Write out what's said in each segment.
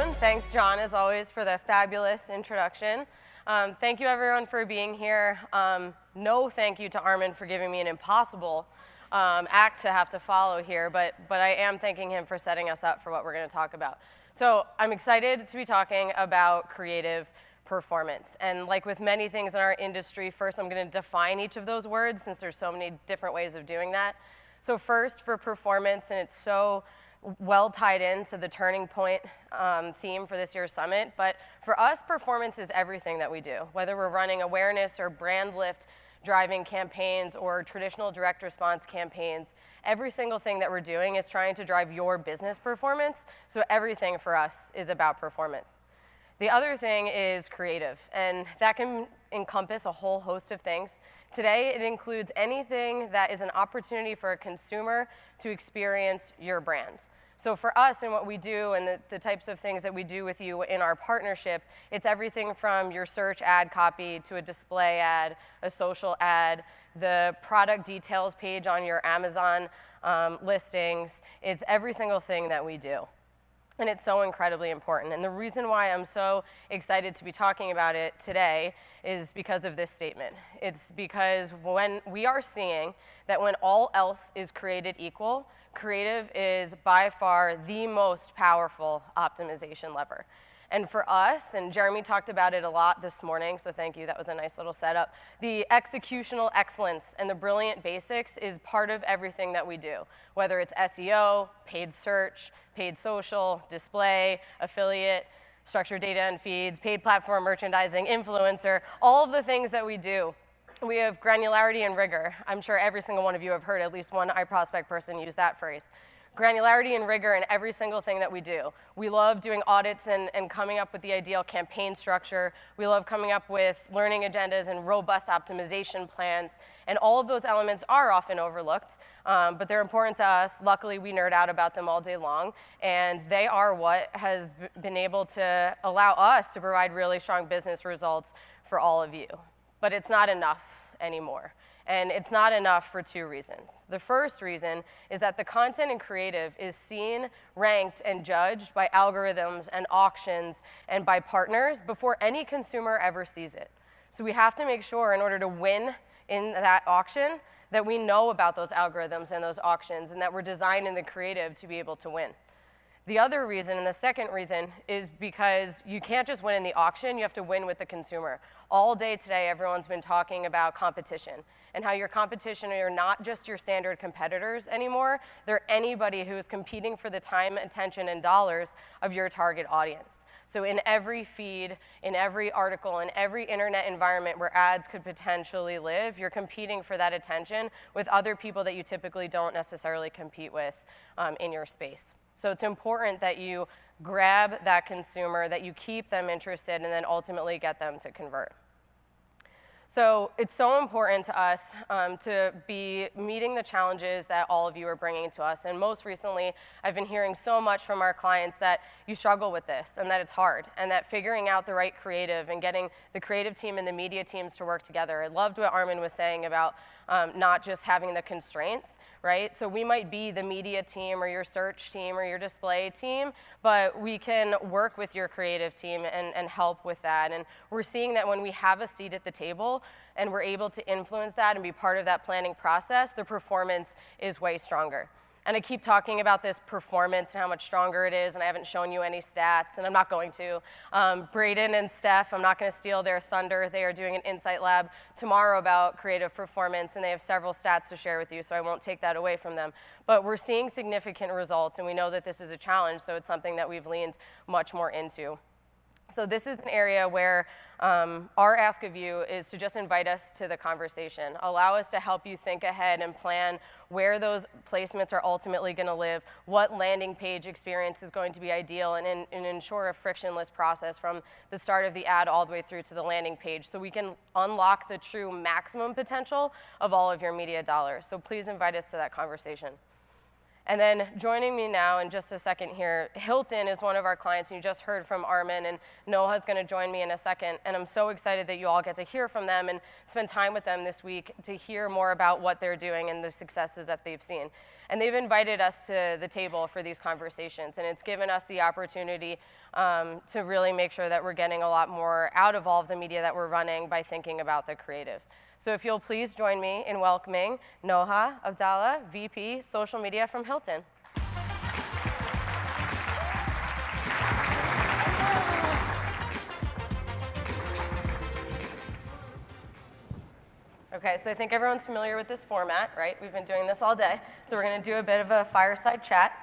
afternoon. Thanks, John, as always, for the fabulous introduction. Thank you, everyone, for being here. No thank you to Armin for giving me an impossible act to have to follow here, but I am thanking him for setting us up for what we're going to talk about. So I'm excited to be talking about creative performance. And like with many things in our industry, first I'm going to define each of those words since there's so many different ways of doing that. So first, for performance, and it's so well tied into the turning point theme for this year's summit, but for us, performance is everything that we do. Whether we're running awareness or brand lift driving campaigns or traditional direct response campaigns, every single thing that we're doing is trying to drive your business performance, so everything for us is about performance. The other thing is creative, and that can encompass a whole host of things. Today, it includes anything that is an opportunity for a consumer to experience your brand. So for us and what we do and the types of things that we do with you in our partnership, it's everything from your search ad copy to a display ad, a social ad, the product details page on your Amazon listings. It's every single thing that we do. And it's so incredibly important. And the reason why I'm so excited to be talking about it today is because of this statement. It's because when we are seeing that when all else is created equal, creative is by far the most powerful optimization lever. And for us, and Jeremy talked about it a lot this morning, so thank you, that was a nice little setup. The executional excellence and the brilliant basics is part of everything that we do, whether it's SEO, paid search, paid social, display, affiliate, structured data and feeds, paid platform merchandising, influencer, all of the things that we do. We have granularity and rigor. I'm sure every single one of you have heard at least one iProspect person use that phrase. Granularity and rigor in every single thing that we do. We love doing audits and coming up with the ideal campaign structure. We love coming up with learning agendas and robust optimization plans. And all of those elements are often overlooked, but they're important to us. Luckily, we nerd out about them all day long. And they are what has been able to allow us to provide really strong business results for all of you. But it's not enough anymore. And it's not enough for two reasons. The first reason is that the content and creative is seen, ranked, and judged by algorithms and auctions and by partners before any consumer ever sees it. So we have to make sure in order to win in that auction that we know about those algorithms and those auctions and that we're designing the creative to be able to win. The other reason, and the second reason, is because you can't just win in the auction, you have to win with the consumer. All day today, everyone's been talking about competition and how your competition are not just your standard competitors anymore, they're anybody who is competing for the time, attention, and dollars of your target audience. So in every feed, in every article, in every internet environment where ads could potentially live, you're competing for that attention with other people that you typically don't necessarily compete with in your space. So it's important that you grab that consumer, that you keep them interested, and then ultimately get them to convert. So it's so important to us to be meeting the challenges that all of you are bringing to us. And most recently, I've been hearing so much from our clients that you struggle with this and that it's hard and that figuring out the right creative and getting the creative team and the media teams to work together. I loved what Armin was saying about not just having the constraints, right? So we might be the media team or your search team or your display team, but we can work with your creative team and help with that. And we're seeing that when we have a seat at the table and we're able to influence that and be part of that planning process, the performance is way stronger. And I keep talking about this performance and how much stronger it is, and I haven't shown you any stats, and I'm not going to. Braden and Steph, I'm not going to steal their thunder. They are doing an Insight Lab tomorrow about creative performance, and they have several stats to share with you, so I won't take that away from them. But we're seeing significant results, and we know that this is a challenge, so it's something that we've leaned much more into. So this is an area where our ask of you is to just invite us to the conversation. Allow us to help you think ahead and plan where those placements are ultimately going to live, what landing page experience is going to be ideal, and ensure a frictionless process from the start of the ad all the way through to the landing page so we can unlock the true maximum potential of all of your media dollars. So please invite us to that conversation. And then joining me now in just a second here, Hilton is one of our clients, and you just heard from Armin, and Noha is going to join me in a second. And I'm so excited that you all get to hear from them and spend time with them this week to hear more about what they're doing and the successes that they've seen. And they've invited us to the table for these conversations, and it's given us the opportunity to really make sure that we're getting a lot more out of all of the media that we're running by thinking about the creative. So if you'll please join me in welcoming Noha Abdallah, VP Social Media from Hilton. Okay, so I think everyone's familiar with this format, right? We've been doing this all day. So we're going to do a bit of a fireside chat.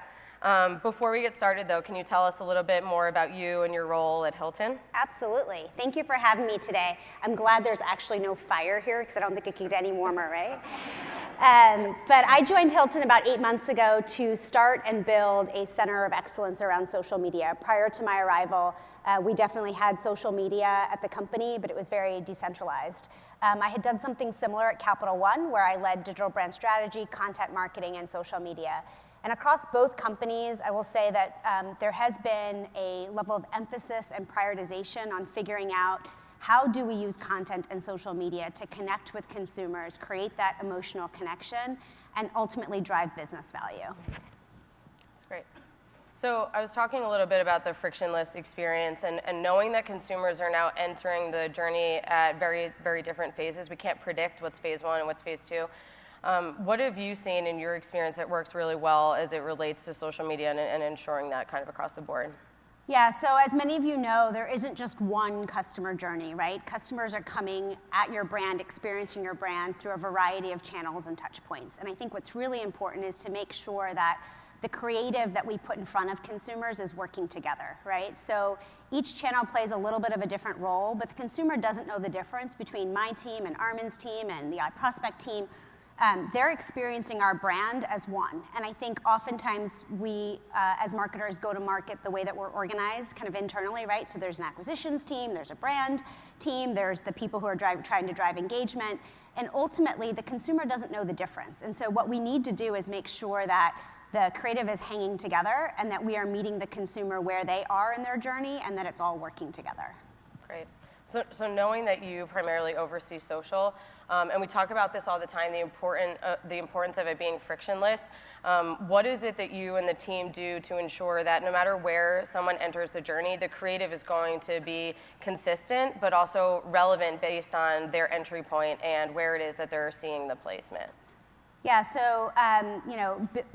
Before we get started, though, can you tell us a little bit more about you and your role at Hilton? Absolutely. Thank you for having me today. I'm glad there's actually no fire here because I don't think it could get any warmer, right? But I joined Hilton about 8 months ago to start and build a center of excellence around social media. Prior to my arrival, we definitely had social media at the company, but it was very decentralized. I had done something similar at Capital One, where I led digital brand strategy, content marketing, and social media. And across both companies, I will say that there has been a level of emphasis and prioritization on figuring out how do we use content and social media to connect with consumers, create that emotional connection, and ultimately drive business value. That's great. So I was talking a little bit about the frictionless experience and knowing that consumers are now entering the journey at very, very different phases. We can't predict what's phase one and what's phase two. What have you seen in your experience that works really well as it relates to social media and ensuring that kind of across the board? Yeah, so as many of you know, there isn't just one customer journey, right? Customers are coming at your brand, experiencing your brand through a variety of channels and touch points. And I think what's really important is to make sure that the creative that we put in front of consumers is working together, right? So each channel plays a little bit of a different role, but the consumer doesn't know the difference between my team and Armin's team and the iProspect team. They're experiencing our brand as one. And I think oftentimes we, as marketers, go to market the way that we're organized kind of internally, right? So there's an acquisitions team, there's a brand team, there's the people who are trying to drive engagement. And ultimately, the consumer doesn't know the difference. And so what we need to do is make sure that the creative is hanging together and that we are meeting the consumer where they are in their journey and that it's all working together. Great. So knowing that you primarily oversee social, and we talk about this all the time, the importance of it being frictionless, what is it that you and the team do to ensure that no matter where someone enters the journey, the creative is going to be consistent, but also relevant based on their entry point and where it is that they're seeing the placement? Yeah, so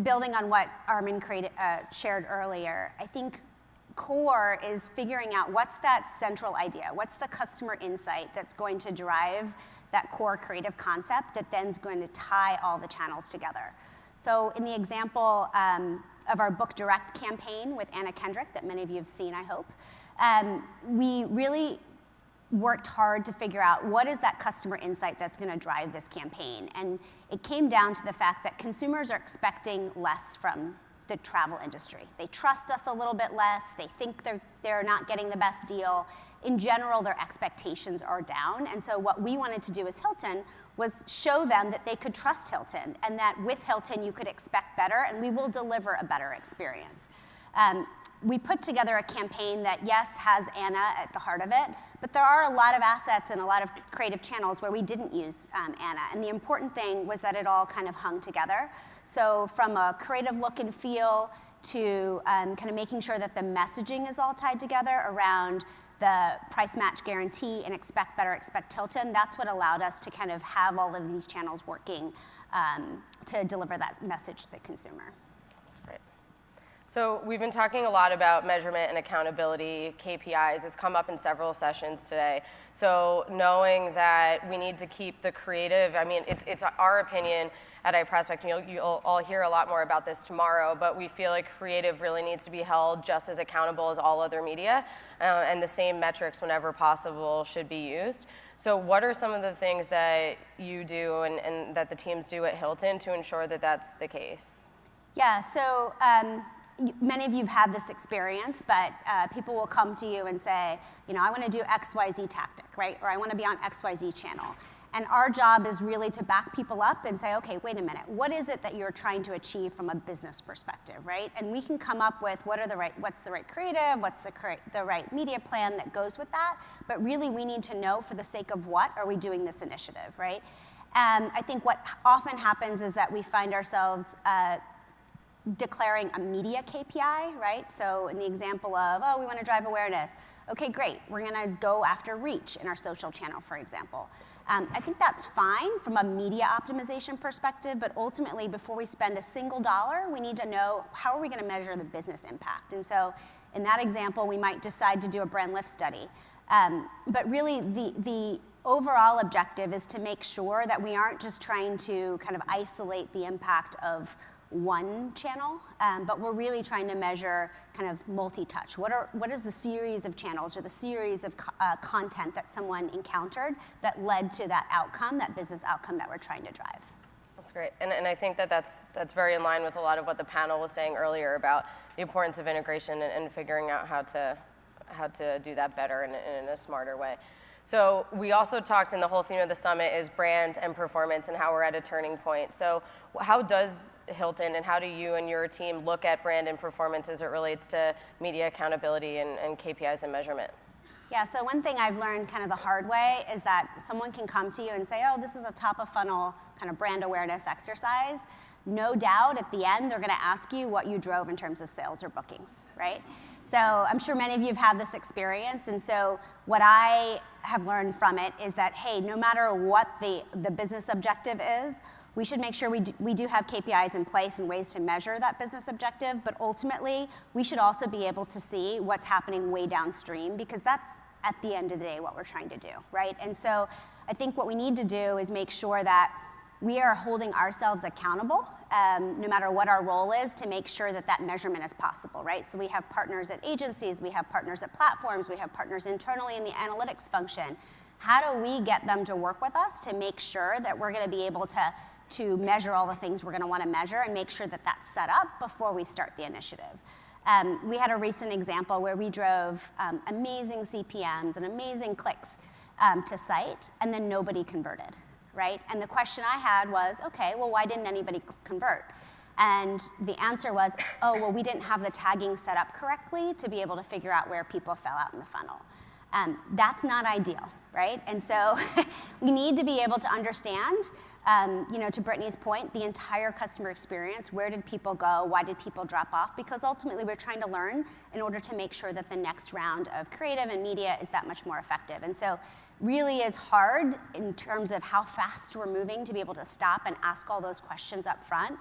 building on what Armin shared earlier, I think core is figuring out what's that central idea, what's the customer insight that's going to drive that core creative concept that then is going to tie all the channels together. So in the example of our Book Direct campaign with Anna Kendrick that many of you have seen, I hope, we really worked hard to figure out what is that customer insight that's going to drive this campaign. And it came down to the fact that consumers are expecting less from the travel industry. They trust us a little bit less. They think they're not getting the best deal. In general, their expectations are down. And so what we wanted to do as Hilton was show them that they could trust Hilton and that with Hilton you could expect better and we will deliver a better experience. We put together a campaign that, yes, has Anna at the heart of it, but there are a lot of assets and a lot of creative channels where we didn't use Anna. And the important thing was that it all kind of hung together. So from a creative look and feel to kind of making sure that the messaging is all tied together around the price match guarantee and expect better, expect Hilton, that's what allowed us to kind of have all of these channels working to deliver that message to the consumer. So we've been talking a lot about measurement and accountability, KPIs. It's come up in several sessions today. So knowing that we need to keep the creative, I mean, it's our opinion at iProspect, and you'll all hear a lot more about this tomorrow, but we feel like creative really needs to be held just as accountable as all other media, and the same metrics whenever possible should be used. So what are some of the things that you do and that the teams do at Hilton to ensure that that's the case? Yeah, so many of you have had this experience, but people will come to you and say, I want to do XYZ tactic, right? Or I want to be on XYZ channel. And our job is really to back people up and say, okay, wait a minute, what is it that you're trying to achieve from a business perspective, right? And we can come up with what's the right creative, what's the right media plan that goes with that, but really we need to know for the sake of what are we doing this initiative, right? And I think what often happens is that we find ourselves declaring a media KPI, right? So in the example of, oh, we want to drive awareness. Okay, great, we're gonna go after reach in our social channel, for example. I think that's fine from a media optimization perspective, but ultimately, before we spend a single dollar, we need to know how are we gonna measure the business impact. And so in that example, we might decide to do a brand lift study. But really, the overall objective is to make sure that we aren't just trying to kind of isolate the impact of one channel, but we're really trying to measure kind of multi-touch. What is the series of channels or the series of content that someone encountered that led to that outcome, that business outcome that we're trying to drive? That's great, and I think that's very in line with a lot of what the panel was saying earlier about the importance of integration and figuring out how to do that better in a smarter way. So we also talked, and the whole theme of the summit is brand and performance and how we're at a turning point. So how does Hilton and how do you and your team look at brand and performance as it relates to media accountability and KPIs and measurement? Yeah, so one thing I've learned kind of the hard way is that someone can come to you and say, oh, this is a top of funnel kind of brand awareness exercise. No doubt at the end, they're gonna ask you what you drove in terms of sales or bookings, right? So I'm sure many of you have had this experience, and so what I have learned from it is that, hey, no matter what the business objective is, we should make sure we do have KPIs in place and ways to measure that business objective, but ultimately, we should also be able to see what's happening way downstream, because that's, at the end of the day, what we're trying to do, right? And so I think what we need to do is make sure that we are holding ourselves accountable, no matter what our role is, to make sure that that measurement is possible, right? So we have partners at agencies, we have partners at platforms, we have partners internally in the analytics function. How do we get them to work with us to make sure that we're gonna be able to measure all the things we're gonna wanna measure and make sure that that's set up before we start the initiative? We had a recent example where we drove amazing CPMs and amazing clicks to site, and then nobody converted, right? And the question I had was, okay, well, why didn't anybody convert? And the answer was, oh, well, we didn't have the tagging set up correctly to be able to figure out where people fell out in the funnel. That's not ideal, right? And so we need to be able to understand, to Brittany's point, the entire customer experience. Where did people go? Why did people drop off? Because ultimately we're trying to learn in order to make sure that the next round of creative and media is that much more effective. And so really is hard in terms of how fast we're moving to be able to stop and ask all those questions up front.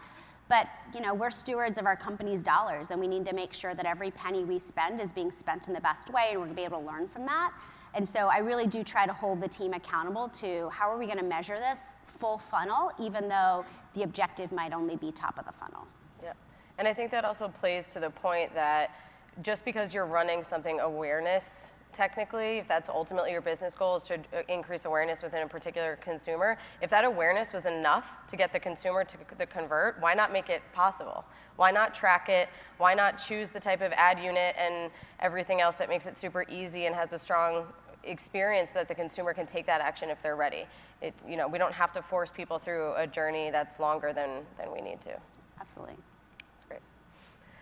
But we're stewards of our company's dollars, and we need to make sure that every penny we spend is being spent in the best way, and we're gonna be able to learn from that. And so I really do try to hold the team accountable to how are we gonna measure this full funnel, even though the objective might only be top of the funnel. Yeah, and I think that also plays to the point that just because you're running something awareness, technically, if that's ultimately your business goal is to increase awareness within a particular consumer, if that awareness was enough to get the consumer to convert, why not make it possible? Why not track it? Why not choose the type of ad unit and everything else that makes it super easy and has a strong experience that the consumer can take that action if they're ready? We don't have to force people through a journey that's longer than we need to. Absolutely. That's great.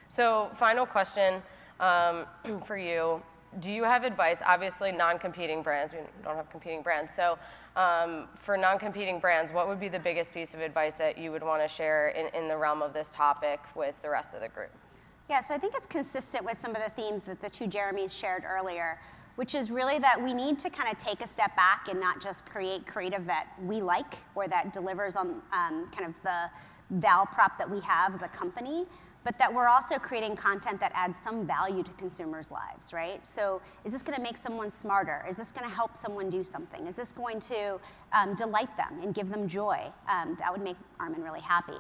So final question for you. Do you have advice? Obviously, non-competing brands. We don't have competing brands. So for non-competing brands, what would be the biggest piece of advice that you would want to share in the realm of this topic with the rest of the group? Yeah, so I think it's consistent with some of the themes that the two Jeremys shared earlier, which is really that we need to kind of take a step back and not just create creative that we like or that delivers on kind of the val prop that we have as a company, but that we're also creating content that adds some value to consumers' lives, right? So is this gonna make someone smarter? Is this gonna help someone do something? Is this going to delight them and give them joy? That would make Armin really happy.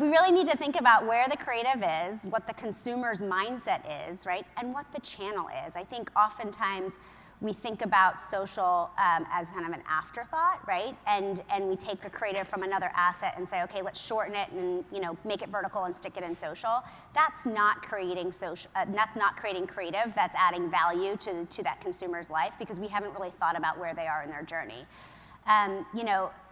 We really need to think about where the creative is, what the consumer's mindset is, right? And what the channel is. I think oftentimes we think about social as kind of an afterthought, right? And we take a creative from another asset and say, okay, let's shorten it and make it vertical and stick it in social. That's not creating social. That's not creating creative. That's adding value to that consumer's life, because we haven't really thought about where they are in their journey.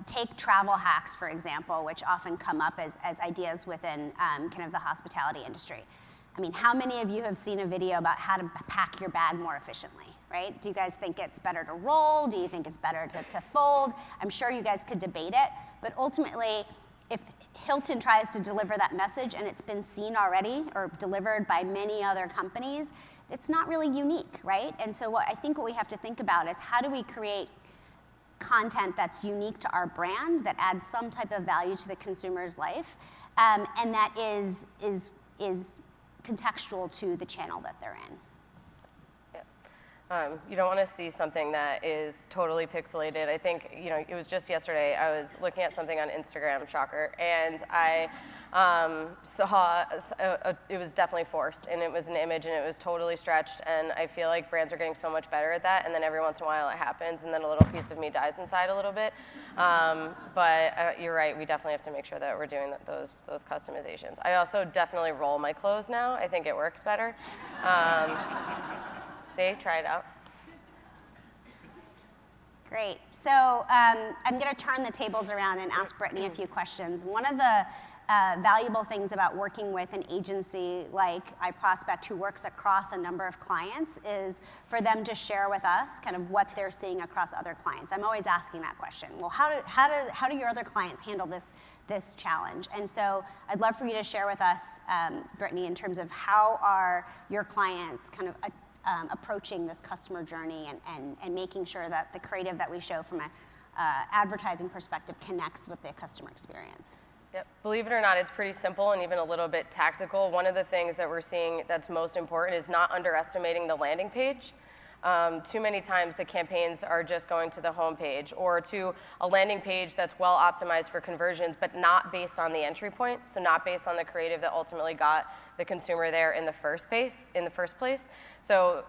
Take travel hacks, for example, which often come up as ideas within kind of the hospitality industry. I mean, how many of you have seen a video about how to pack your bag more efficiently, right? Do you guys think it's better to roll? Do you think it's better to fold? I'm sure you guys could debate it, but ultimately, if Hilton tries to deliver that message and it's been seen already or delivered by many other companies, it's not really unique, right? And so I think what we have to think about is, how do we create content that's unique to our brand, that adds some type of value to the consumer's life, and that is contextual to the channel that they're in. You don't want to see something that is totally pixelated. I think, it was just yesterday, I was looking at something on Instagram, shocker, and I saw, it was definitely forced, and it was an image, and it was totally stretched, and I feel like brands are getting so much better at that, and then every once in a while it happens, and then a little piece of me dies inside a little bit. But you're right, we definitely have to make sure that we're doing those customizations. I also definitely roll my clothes now. I think it works better. See, try it out. Great. So I'm going to turn the tables around and ask Brittany a few questions. One of the valuable things about working with an agency like iProspect, who works across a number of clients, is for them to share with us kind of what they're seeing across other clients. I'm always asking that question. Well, how do your other clients handle this challenge? And so I'd love for you to share with us, Brittany, in terms of how are your clients kind of approaching this customer journey and making sure that the creative that we show from an advertising perspective connects with the customer experience. Yep. Believe it or not, it's pretty simple and even a little bit tactical. One of the things that we're seeing that's most important is not underestimating the landing page. Too many times the campaigns are just going to the home page or to a landing page that's well optimized for conversions, but not based on the entry point, so not based on the creative that ultimately got the consumer there in the first place. So,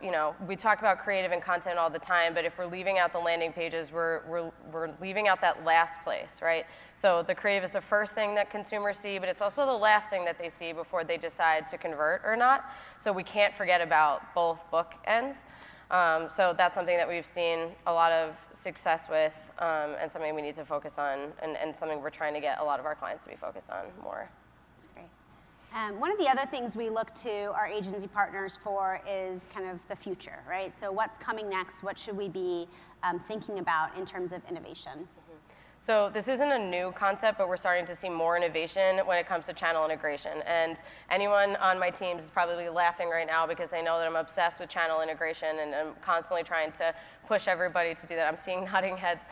we talk about creative and content all the time, but if we're leaving out the landing pages, we're leaving out that last place, right? So the creative is the first thing that consumers see, but it's also the last thing that they see before they decide to convert or not. So we can't forget about both bookends. So that's something that we've seen a lot of success with, and something we need to focus on, and something we're trying to get a lot of our clients to be focused on more. That's great. One of the other things we look to our agency partners for is kind of the future, right? So what's coming next? What should we be thinking about in terms of innovation? So this isn't a new concept, but we're starting to see more innovation when it comes to channel integration. And anyone on my teams is probably laughing right now because they know that I'm obsessed with channel integration, and I'm constantly trying to push everybody to do that. I'm seeing nodding heads.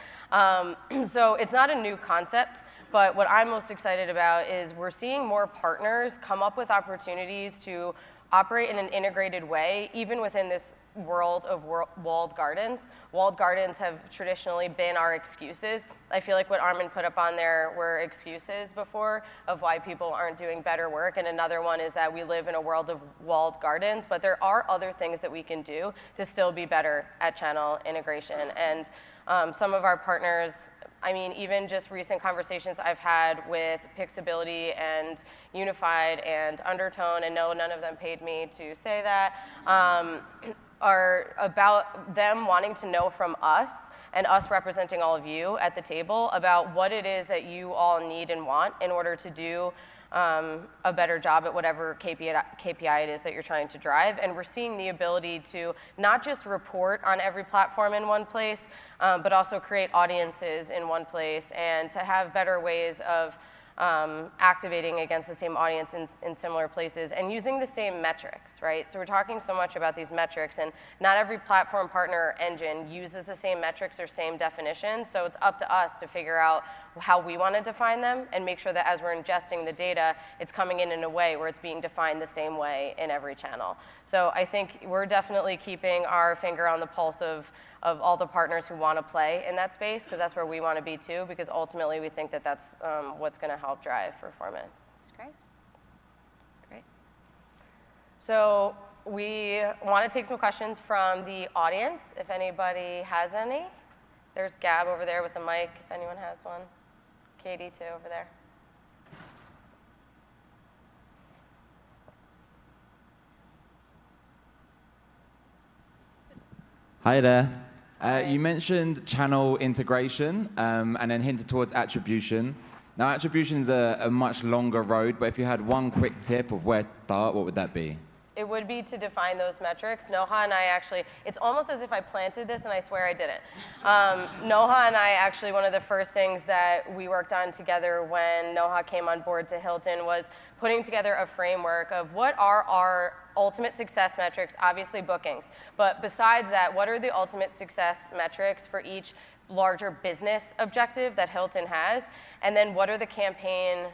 So it's not a new concept, but what I'm most excited about is we're seeing more partners come up with opportunities to operate in an integrated way, even within this world of walled gardens. Walled gardens have traditionally been our excuses. I feel like what Armin put up on there were excuses before of why people aren't doing better work, and another one is that we live in a world of walled gardens, but there are other things that we can do to still be better at channel integration. And some of our partners, I mean, even just recent conversations I've had with Pixability and Unified and Undertone, and no, none of them paid me to say that, are about them wanting to know from us and us representing all of you at the table about what it is that you all need and want in order to do a better job at whatever KPI it is that you're trying to drive. And we're seeing the ability to not just report on every platform in one place, but also create audiences in one place, and to have better ways of activating against the same audience in similar places and using the same metrics, right? So we're talking so much about these metrics, and not every platform partner or engine uses the same metrics or same definitions, so it's up to us to figure out how we want to define them and make sure that as we're ingesting the data, it's coming in a way where it's being defined the same way in every channel. So I think we're definitely keeping our finger on the pulse of all the partners who want to play in that space, because that's where we want to be too, because ultimately we think that that's what's going to help drive performance. That's great. Great. So we want to take some questions from the audience, if anybody has any. There's Gab over there with the mic, if anyone has one. Katie, too, over there. Hi there. You mentioned channel integration and then hinted towards attribution. Now, attribution is a much longer road, but if you had one quick tip of where to start, what would that be? It would be to define those metrics. Noha and I actually, it's almost as if I planted this and I swear I didn't. Noha and I actually, one of the first things that we worked on together when Noha came on board to Hilton was putting together a framework of what are our ultimate success metrics, obviously bookings. But besides that, what are the ultimate success metrics for each larger business objective that Hilton has, and then what are the campaign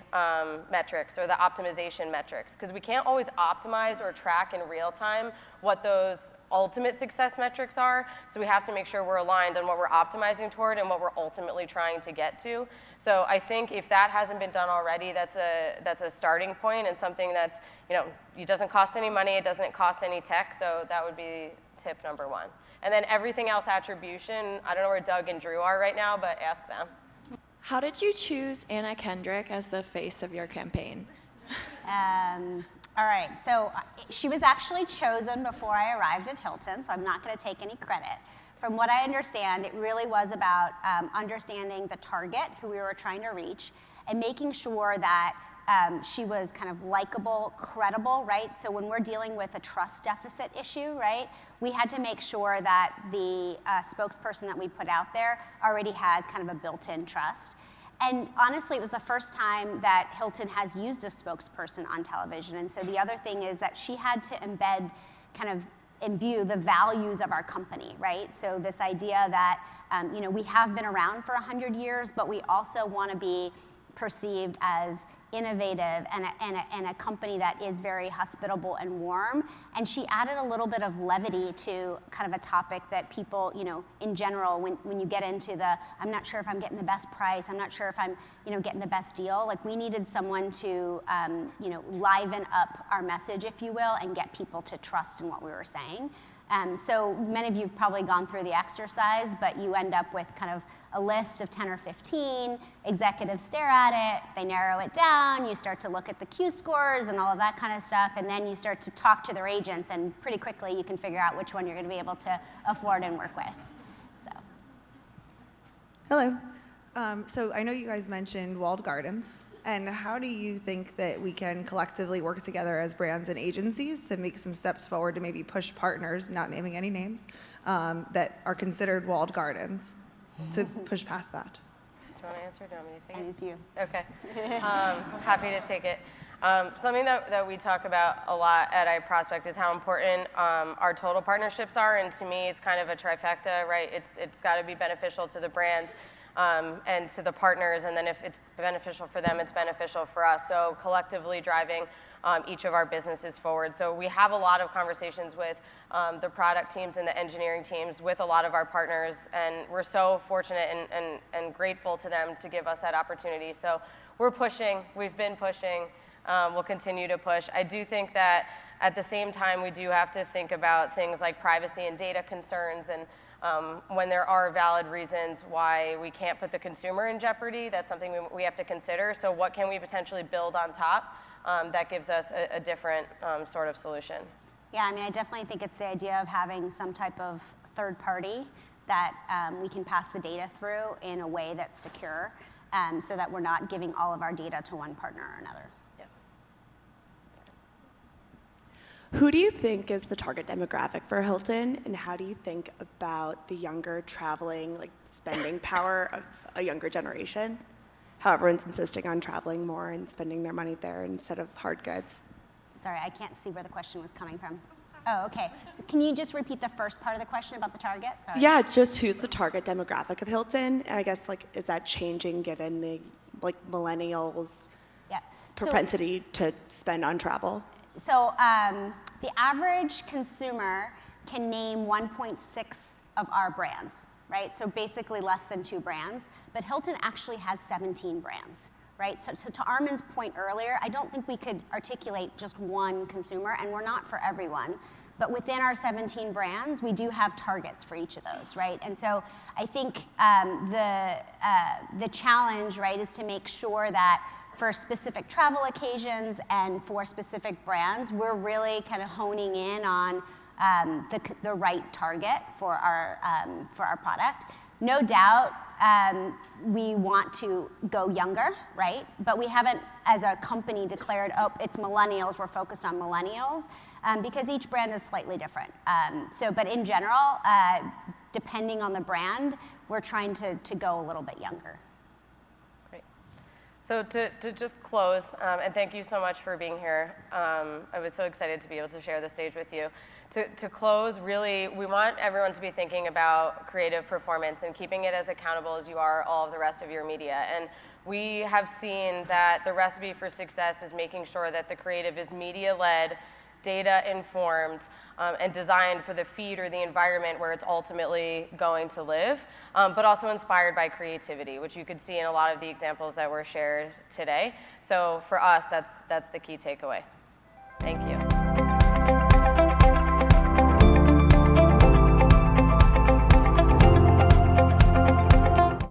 metrics or the optimization metrics? Because we can't always optimize or track in real time what those ultimate success metrics are, so we have to make sure we're aligned on what we're optimizing toward and what we're ultimately trying to get to. So I think if that hasn't been done already, that's a starting point and something that's, it doesn't cost any money, it doesn't cost any tech, so that would be tip number one. And then everything else attribution, I don't know where Doug and Drew are right now, but ask them. How did you choose Anna Kendrick as the face of your campaign? All right, so she was actually chosen before I arrived at Hilton, so I'm not going to take any credit. From what I understand, it really was about understanding the target, who we were trying to reach, and making sure that she was kind of likable, credible, right? So when we're dealing with a trust deficit issue, right, we had to make sure that the spokesperson that we put out there already has kind of a built-in trust. And honestly, it was the first time that Hilton has used a spokesperson on television. And so the other thing is that she had to imbue the values of our company, right? So this idea that we have been around for 100 years, but we also want to be perceived as innovative and a company that is very hospitable and warm. And she added a little bit of levity to kind of a topic that people, in general, when you get into I'm not sure if I'm getting the best price, I'm not sure if I'm, getting the best deal. Like, we needed someone to, liven up our message, if you will, and get people to trust in what we were saying. So many of you have probably gone through the exercise, but you end up with kind of a list of 10 or 15, executives stare at it, they narrow it down, you start to look at the Q scores and all of that kind of stuff, and then you start to talk to their agents, and pretty quickly you can figure out which one you're going to be able to afford and work with. So. Hello. So I know you guys mentioned walled gardens, and how do you think that we can collectively work together as brands and agencies to make some steps forward to maybe push partners, not naming any names, that are considered walled gardens, to push past that? Do you want to answer? Do you want me to take it? And it's you. Okay. Happy to take it. Something that we talk about a lot at iProspect is how important our total partnerships are, and to me, it's kind of a trifecta, right? It's got to be beneficial to the brands and to the partners, and then if it's beneficial for them, it's beneficial for us. So collectively driving each of our businesses forward. So we have a lot of conversations with the product teams and the engineering teams with a lot of our partners, and we're so fortunate and grateful to them to give us that opportunity. So we're pushing, we've been pushing, we'll continue to push. I do think that at the same time, we do have to think about things like privacy and data concerns, and when there are valid reasons why we can't put the consumer in jeopardy, that's something we have to consider. So what can we potentially build on top that gives us a different sort of solution? Yeah, I definitely think it's the idea of having some type of third party that we can pass the data through in a way that's secure, so that we're not giving all of our data to one partner or another. Who do you think is the target demographic for Hilton, and how do you think about the younger traveling, spending power of a younger generation? How everyone's insisting on traveling more and spending their money there instead of hard goods. Sorry, I can't see where the question was coming from. Oh, okay. So can you just repeat the first part of the question about the target? Sorry. Yeah, just who's the target demographic of Hilton? And I guess, is that changing given the, millennials' propensity to spend on travel? So the average consumer can name 1.6 of our brands, right? So basically less than 2 brands, but Hilton actually has 17 brands, right? So to Armin's point earlier, I don't think we could articulate just one consumer, and we're not for everyone. But within our 17 brands, we do have targets for each of those, right? And so I think the challenge, right, is to make sure that for specific travel occasions and for specific brands, we're really kind of honing in on the right target for our product. No doubt, we want to go younger, right? But we haven't, as a company, declared, oh, it's millennials, we're focused on millennials, because each brand is slightly different. But in general, depending on the brand, we're trying to go a little bit younger. Great. So to just close, and thank you so much for being here. I was so excited to be able to share the stage with you. To close, really, we want everyone to be thinking about creative performance and keeping it as accountable as you are all of the rest of your media. And we have seen that the recipe for success is making sure that the creative is media-led, data-informed, and designed for the feed or the environment where it's ultimately going to live, but also inspired by creativity, which you could see in a lot of the examples that were shared today. So for us, that's the key takeaway. Thank you.